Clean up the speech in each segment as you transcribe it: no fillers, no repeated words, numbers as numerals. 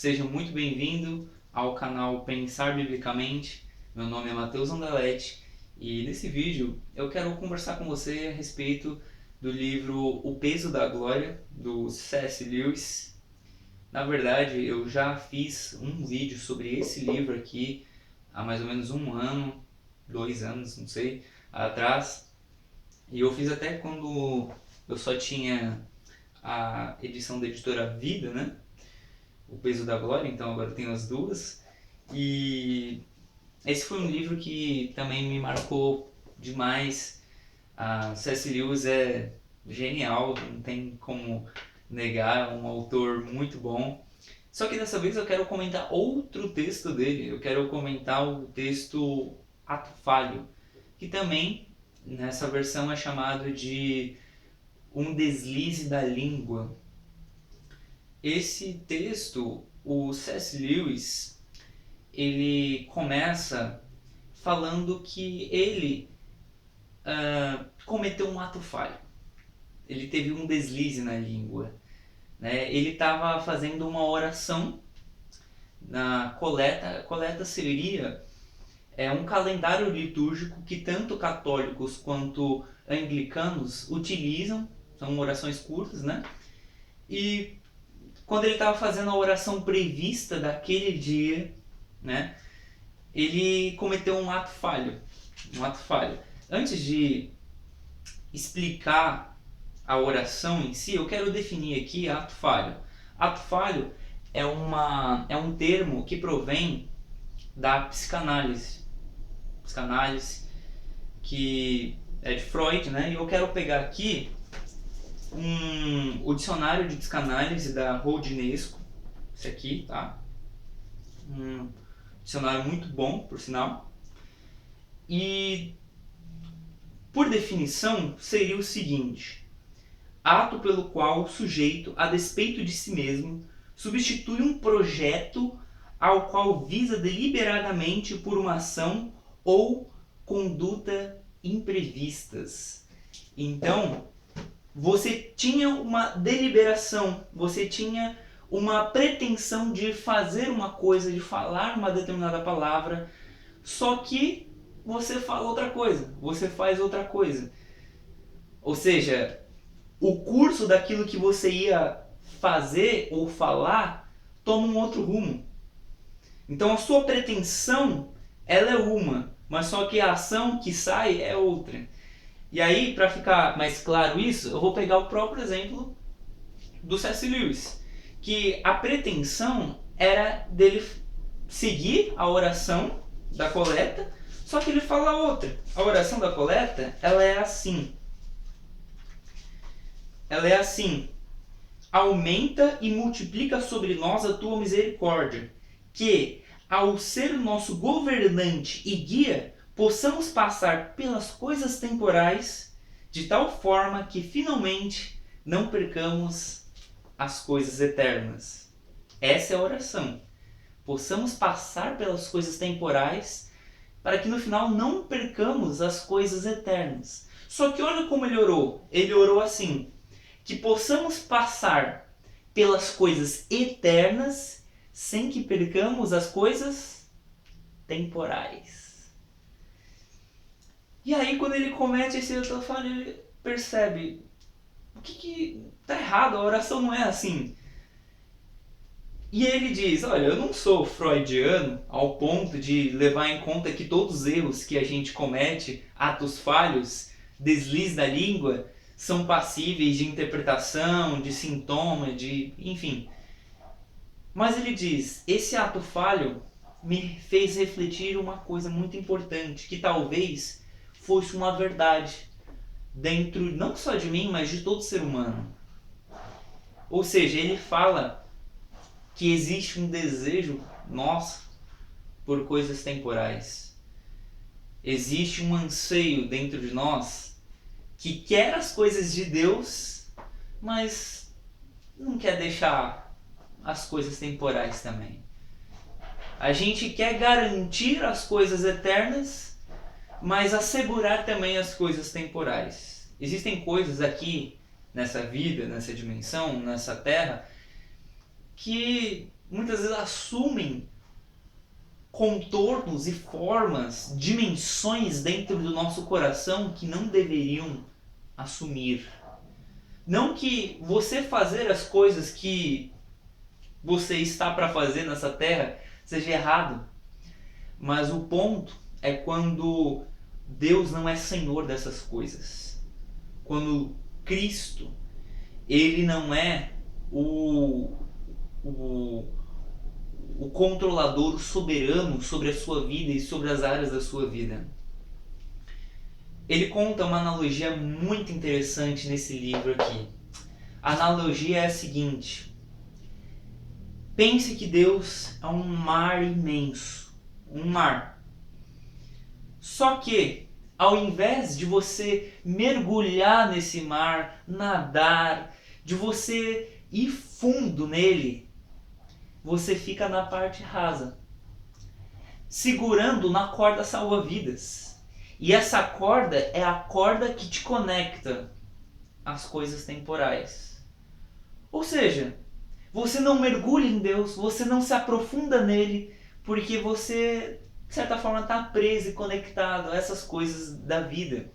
Seja muito bem-vindo ao canal Pensar Biblicamente. Meu nome é Matheus Andaletti e nesse vídeo eu quero conversar com você a respeito do livro O Peso da Glória, do C.S. Lewis. Na verdade, eu já fiz um vídeo sobre esse livro aqui há mais ou menos um ano, 2 anos, não sei, atrás. E eu fiz até quando eu só tinha a edição da editora Vida, né? O Peso da Glória, então agora eu tenho as duas. E esse foi um livro que também me marcou demais. A C.S. Lewis é genial, não tem como negar, é um autor muito bom. Só que dessa vez eu quero comentar outro texto dele, eu quero comentar o texto Ato Falho, que também nessa versão é chamado de Um Deslize da Língua. Esse texto, o C.S. Lewis, ele começa falando que ele cometeu um ato falho. Ele teve um deslize na língua. Né? Ele estava fazendo uma oração na coleta. A coleta seria um calendário litúrgico que tanto católicos quanto anglicanos utilizam. São orações curtas, né? E quando ele estava fazendo a oração prevista daquele dia, né, ele cometeu um ato falho. Um ato falho. Antes de explicar a oração em si, eu quero definir aqui ato falho. Ato falho é um termo que provém da psicanálise. Psicanálise que é de Freud, né? E eu quero pegar aqui o dicionário de psicanálise da Rodinesco, esse aqui, tá? Um dicionário muito bom, por sinal. E, por definição, seria o seguinte: ato pelo qual o sujeito, a despeito de si mesmo, substitui um projeto ao qual visa deliberadamente por uma ação ou conduta imprevistas. Então, você tinha uma deliberação, você tinha uma pretensão de fazer uma coisa, de falar uma determinada palavra, só que você fala outra coisa, você faz outra coisa. Ou seja, o curso daquilo que você ia fazer ou falar toma um outro rumo. Então a sua pretensão, ela é uma, mas só que a ação que sai é outra. E aí, para ficar mais claro isso, eu vou pegar o próprio exemplo do C.S. Lewis, que a pretensão era dele seguir a oração da coleta, só que ele fala outra. A oração da coleta, ela é assim. Ela é assim: aumenta e multiplica sobre nós a tua misericórdia, que, ao ser nosso governante e guia, possamos passar pelas coisas temporais de tal forma que finalmente não percamos as coisas eternas. Essa é a oração. Possamos passar pelas coisas temporais para que no final não percamos as coisas eternas. Só que olha como ele orou. Ele orou assim: que possamos passar pelas coisas eternas sem que percamos as coisas temporais. E aí, quando ele comete esse ato falho, ele percebe o que tá errado, a oração não é assim. E ele diz: olha, eu não sou freudiano ao ponto de levar em conta que todos os erros que a gente comete, atos falhos, deslize da língua, são passíveis de interpretação, de sintoma, enfim. Mas ele diz: esse ato falho me fez refletir uma coisa muito importante, que talvez fosse uma verdade dentro não só de mim, mas de todo ser humano. Ou seja, ele fala que existe um desejo nosso por coisas temporais. Existe um anseio dentro de nós que quer as coisas de Deus, mas não quer deixar as coisas temporais também. A gente quer garantir as coisas eternas, mas assegurar também as coisas temporais. Existem coisas aqui nessa vida, nessa dimensão, nessa terra, que muitas vezes assumem contornos e formas, dimensões dentro do nosso coração que não deveriam assumir. Não que você fazer as coisas que você está para fazer nessa terra seja errado, mas o ponto é quando Deus não é Senhor dessas coisas. Quando Cristo, Ele não é o controlador, o soberano sobre a sua vida e sobre as áreas da sua vida. Ele conta uma analogia muito interessante nesse livro aqui. A analogia é a seguinte: pense que Deus é um mar imenso, um mar. Só que, ao invés de você mergulhar nesse mar, nadar, de você ir fundo nele, você fica na parte rasa, segurando na corda salva-vidas. E essa corda é a corda que te conecta às coisas temporais. Ou seja, você não mergulha em Deus, você não se aprofunda nele, porque você, de certa forma, está preso e conectado a essas coisas da vida.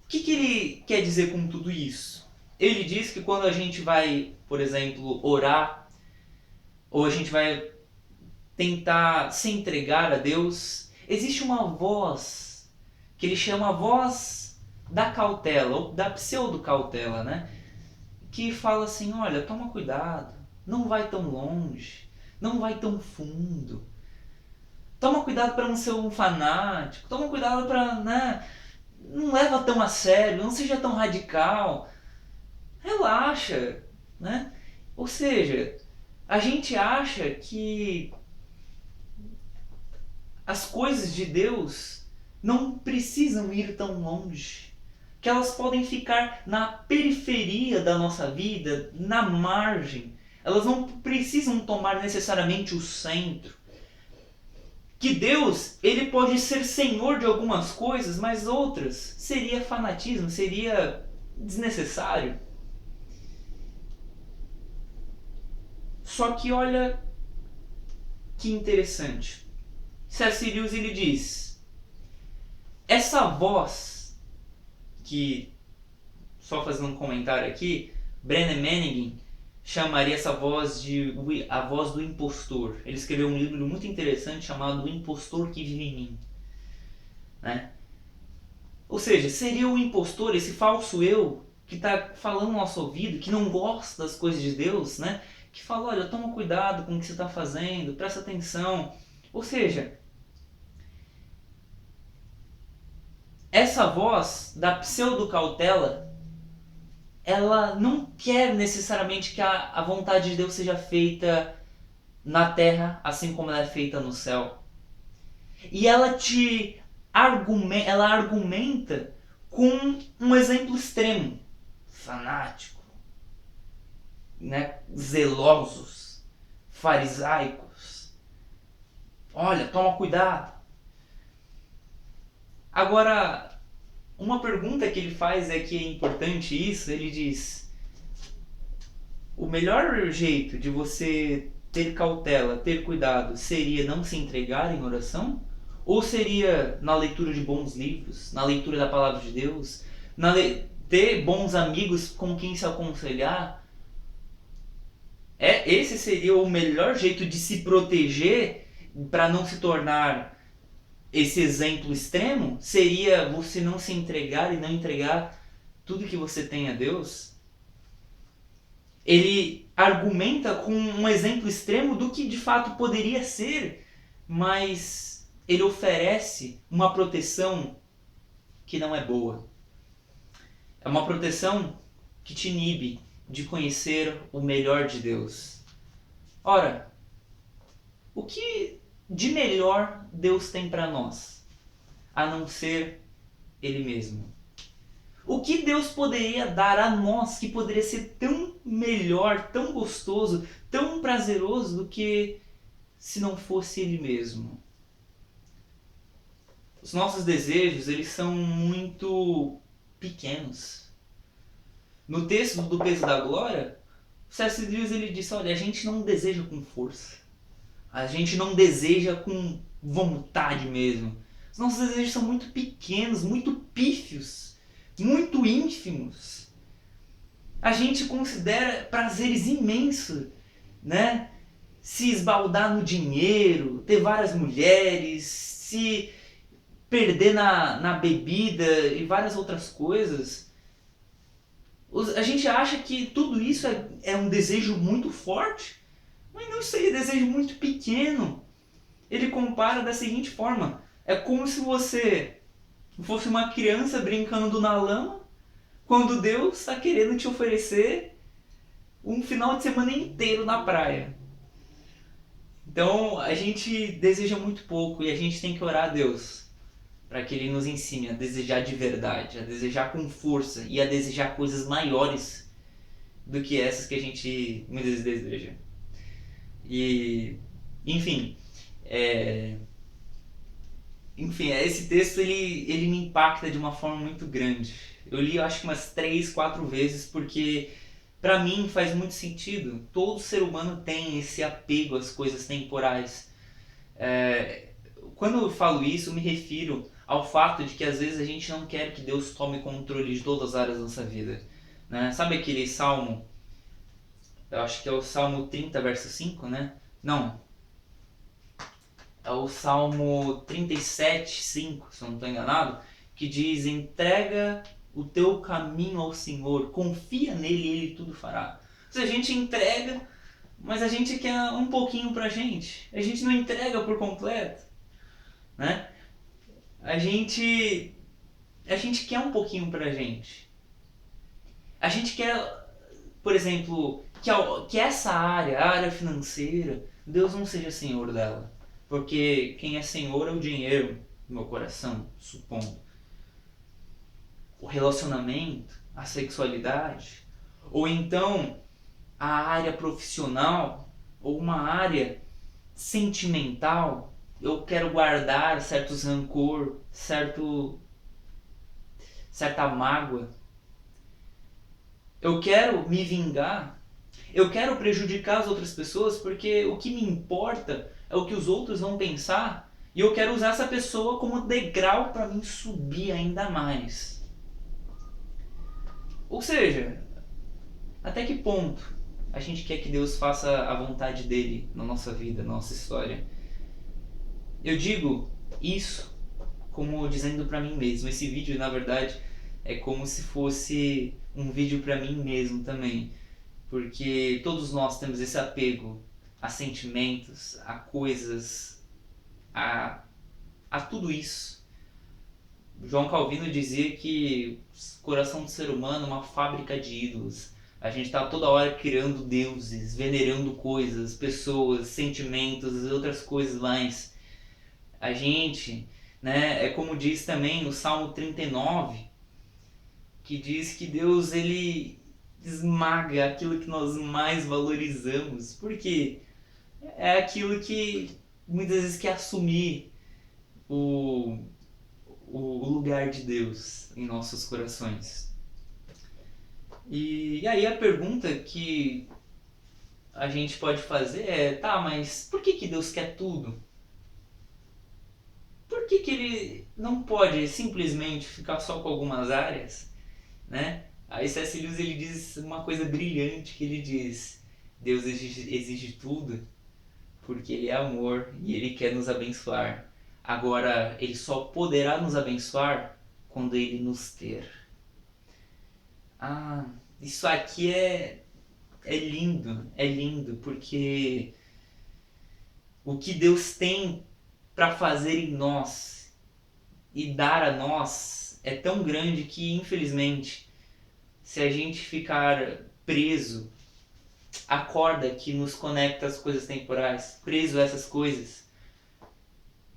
O que ele quer dizer com tudo isso? Ele diz que quando a gente vai, por exemplo, orar, ou a gente vai tentar se entregar a Deus, existe uma voz que ele chama a voz da cautela, ou da pseudo-cautela, né? Que fala assim, olha, toma cuidado, não vai tão longe, não vai tão fundo. Toma cuidado para não ser um fanático, toma cuidado para, né, não leva tão a sério, não seja tão radical. Relaxa, né? Ou seja, a gente acha que as coisas de Deus não precisam ir tão longe, que elas podem ficar na periferia da nossa vida, na margem. Elas não precisam tomar necessariamente o centro. Que Deus, ele pode ser senhor de algumas coisas, mas outras seria fanatismo, seria desnecessário. Só que olha que interessante. C.S. Lewis, ele diz: essa voz, que, só fazendo um comentário aqui, Brennan Manning chamaria essa voz de a voz do impostor. Ele escreveu um livro muito interessante chamado O Impostor que Vive em Mim. Né? Ou seja, seria o impostor, esse falso eu, que está falando no nosso ouvido, que não gosta das coisas de Deus, né? Que fala, olha, toma cuidado com o que você está fazendo, presta atenção. Ou seja, essa voz da pseudo-cautela, ela não quer necessariamente que a vontade de Deus seja feita na terra, assim como ela é feita no céu. E ela ela argumenta com um exemplo extremo. Fanático, né? Zelosos, farisaicos. Olha, toma cuidado. Agora, uma pergunta que ele faz é que é importante isso, ele diz: o melhor jeito de você ter cautela, ter cuidado, seria não se entregar em oração? Ou seria na leitura de bons livros, na leitura da palavra de Deus, ter bons amigos com quem se aconselhar? Esse seria o melhor jeito de se proteger para não se tornar esse exemplo extremo? Seria você não se entregar e não entregar tudo que você tem a Deus? Ele argumenta com um exemplo extremo do que de fato poderia ser, mas ele oferece uma proteção que não é boa. É uma proteção que te inibe de conhecer o melhor de Deus. Ora, o que de melhor Deus tem para nós, a não ser Ele mesmo? O que Deus poderia dar a nós que poderia ser tão melhor, tão gostoso, tão prazeroso do que se não fosse Ele mesmo? Os nossos desejos, eles são muito pequenos. No texto do Peso da Glória, C.S. Lewis ele disse, olha, a gente não deseja com força. A gente não deseja com vontade mesmo. Os nossos desejos são muito pequenos, muito pífios, muito ínfimos. A gente considera prazeres imensos, né? Se esbaldar no dinheiro, ter várias mulheres, se perder na bebida e várias outras coisas. A gente acha que tudo isso é um desejo muito forte, mas não, isso aí é desejo muito pequeno. Ele compara da seguinte forma: é como se você fosse uma criança brincando na lama, quando Deus está querendo te oferecer um final de semana inteiro na praia. Então a gente deseja muito pouco e a gente tem que orar a Deus para que Ele nos ensine a desejar de verdade, a desejar com força e a desejar coisas maiores do que essas que a gente muitas vezes deseja. E, enfim, esse texto ele me impacta de uma forma muito grande. Eu li, eu acho que umas 3, 4 vezes, porque para mim faz muito sentido. Todo ser humano tem esse apego às coisas temporais. Quando eu falo isso, eu me refiro ao fato de que às vezes a gente não quer que Deus tome controle de todas as áreas da nossa vida. Né? Sabe aquele salmo? Eu acho que é o Salmo 30, verso 5, né? Não. É o Salmo 37, 5, se eu não estou enganado, que diz: entrega o teu caminho ao Senhor, confia nele e ele tudo fará. Se a gente entrega, mas a gente quer um pouquinho pra gente. A gente não entrega por completo, né? A gente quer um pouquinho pra gente. A gente quer, por exemplo, que essa área, a área financeira, Deus não seja senhor dela. Porque quem é senhor é o dinheiro, no meu coração, supondo. O relacionamento, a sexualidade, ou então a área profissional, ou uma área sentimental. Eu quero guardar certos rancor, certa mágoa. Eu quero me vingar. Eu quero prejudicar as outras pessoas porque o que me importa é o que os outros vão pensar e eu quero usar essa pessoa como degrau para mim subir ainda mais. Ou seja, até que ponto a gente quer que Deus faça a vontade dele na nossa vida, na nossa história? Eu digo isso como dizendo para mim mesmo. Esse vídeo, na verdade, é como se fosse um vídeo para mim mesmo também. Porque todos nós temos esse apego a sentimentos, a coisas, a tudo isso. João Calvino dizia que o coração do ser humano é uma fábrica de ídolos. A gente está toda hora criando deuses, venerando coisas, pessoas, sentimentos e outras coisas mais. A gente, né, é como diz também o Salmo 39, que diz que Deus ele esmaga aquilo que nós mais valorizamos. Porque é aquilo que muitas vezes quer assumir o lugar de Deus em nossos corações. E aí a pergunta que a gente pode fazer é, tá, mas por que Deus quer tudo? Por que Ele não pode simplesmente ficar só com algumas áreas? Né? Aí C.S. Lewis ele diz uma coisa brilhante, que ele diz: Deus exige tudo porque Ele é amor e Ele quer nos abençoar. Agora, Ele só poderá nos abençoar quando Ele nos ter. Ah, isso aqui é lindo, porque o que Deus tem para fazer em nós e dar a nós é tão grande que, infelizmente, se a gente ficar preso à corda que nos conecta às coisas temporais, preso a essas coisas,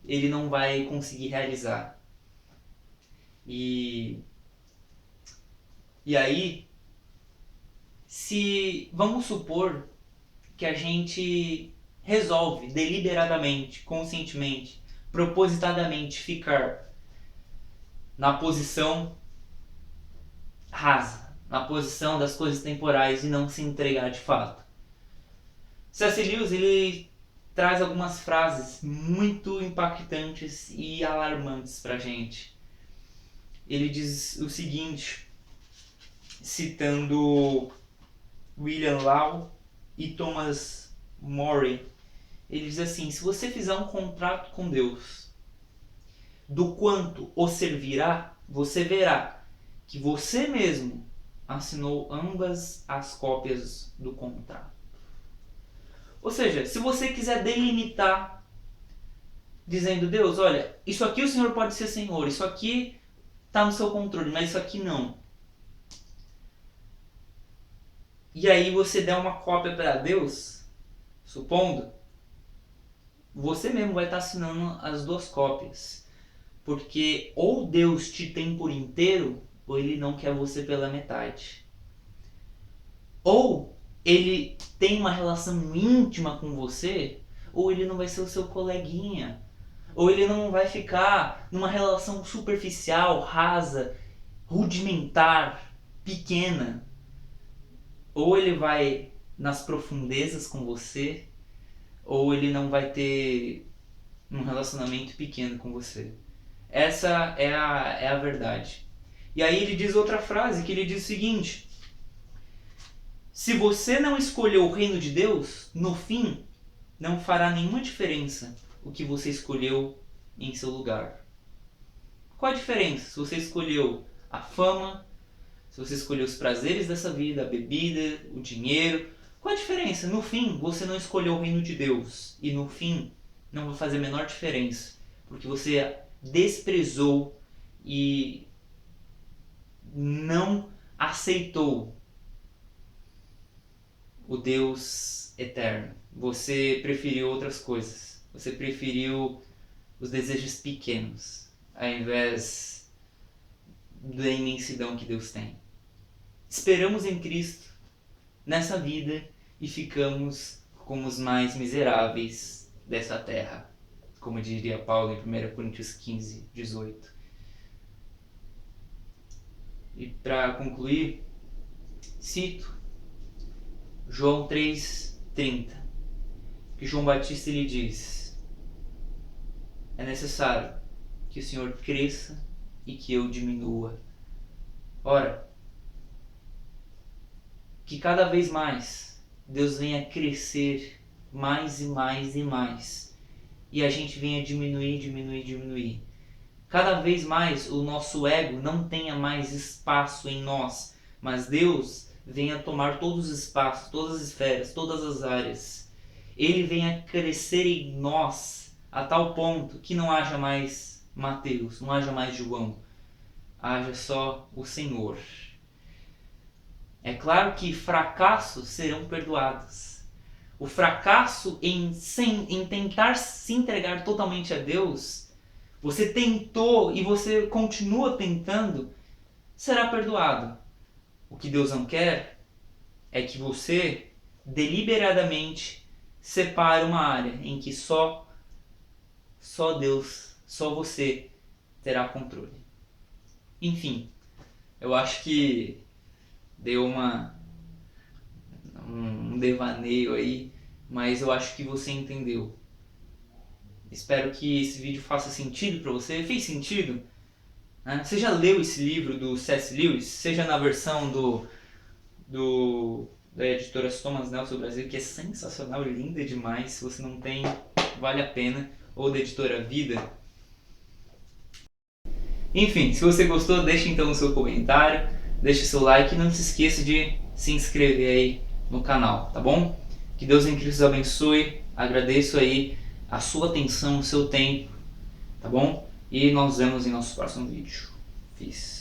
ele não vai conseguir realizar. E aí, se vamos supor que a gente resolve deliberadamente, conscientemente, propositadamente ficar na posição rasa, na posição das coisas temporais e não se entregar de fato. C.S. Lewis, ele traz algumas frases muito impactantes e alarmantes pra gente. Ele diz o seguinte, citando William Law e Thomas Murray. Ele diz assim: se você fizer um contrato com Deus, do quanto o servirá, você verá que você mesmo assinou ambas as cópias do contrato. Ou seja, se você quiser delimitar, dizendo: Deus, olha, isso aqui o Senhor pode ser Senhor, isso aqui está no seu controle, mas isso aqui não. E aí você der uma cópia para Deus, supondo, você mesmo vai estar assinando as duas cópias. Porque ou Deus te tem por inteiro, ou Ele não quer você pela metade. Ou Ele tem uma relação íntima com você, ou Ele não vai ser o seu coleguinha. Ou Ele não vai ficar numa relação superficial, rasa, rudimentar, pequena. Ou Ele vai nas profundezas com você, ou Ele não vai ter um relacionamento pequeno com você. Essa é a verdade. E aí ele diz outra frase, que ele diz o seguinte: se você não escolheu o reino de Deus, no fim, não fará nenhuma diferença o que você escolheu em seu lugar. Qual a diferença? Se você escolheu a fama, se você escolheu os prazeres dessa vida, a bebida, o dinheiro, qual a diferença? No fim, você não escolheu o reino de Deus. E no fim, não vai fazer a menor diferença. Porque você desprezou e não aceitou o Deus eterno. Você preferiu outras coisas. Você preferiu os desejos pequenos, ao invés da imensidão que Deus tem. Esperamos em Cristo nessa vida e ficamos como os mais miseráveis dessa terra, como diria Paulo em 1 Coríntios 15, 18. E para concluir, cito João 3,30, que João Batista lhe diz: é necessário que o Senhor cresça e que eu diminua. Ora, que cada vez mais Deus venha crescer mais e mais e mais, e a gente venha diminuir. Cada vez mais o nosso ego não tenha mais espaço em nós, mas Deus venha tomar todos os espaços, todas as esferas, todas as áreas. Ele venha crescer em nós a tal ponto que não haja mais Mateus, não haja mais João, haja só o Senhor. É claro que fracassos serão perdoados. O fracasso em tentar se entregar totalmente a Deus, você tentou e você continua tentando, será perdoado. O que Deus não quer é que você deliberadamente separe uma área em que só Deus, só você terá controle. Enfim, eu acho que deu um devaneio aí, mas eu acho que você entendeu. Espero que esse vídeo faça sentido para você. Fez sentido? Você já leu esse livro do C.S. Lewis? Seja na versão da editora Thomas Nelson Brasil, que é sensacional, linda demais. Se você não tem, vale a pena. Ou da editora Vida. Enfim, se você gostou, deixe então o seu comentário, deixe seu like e não se esqueça de se inscrever aí no canal, tá bom? Que Deus em Cristo abençoe. Agradeço aí a sua atenção, o seu tempo, tá bom? E nós vemos em nosso próximo vídeo. Peace.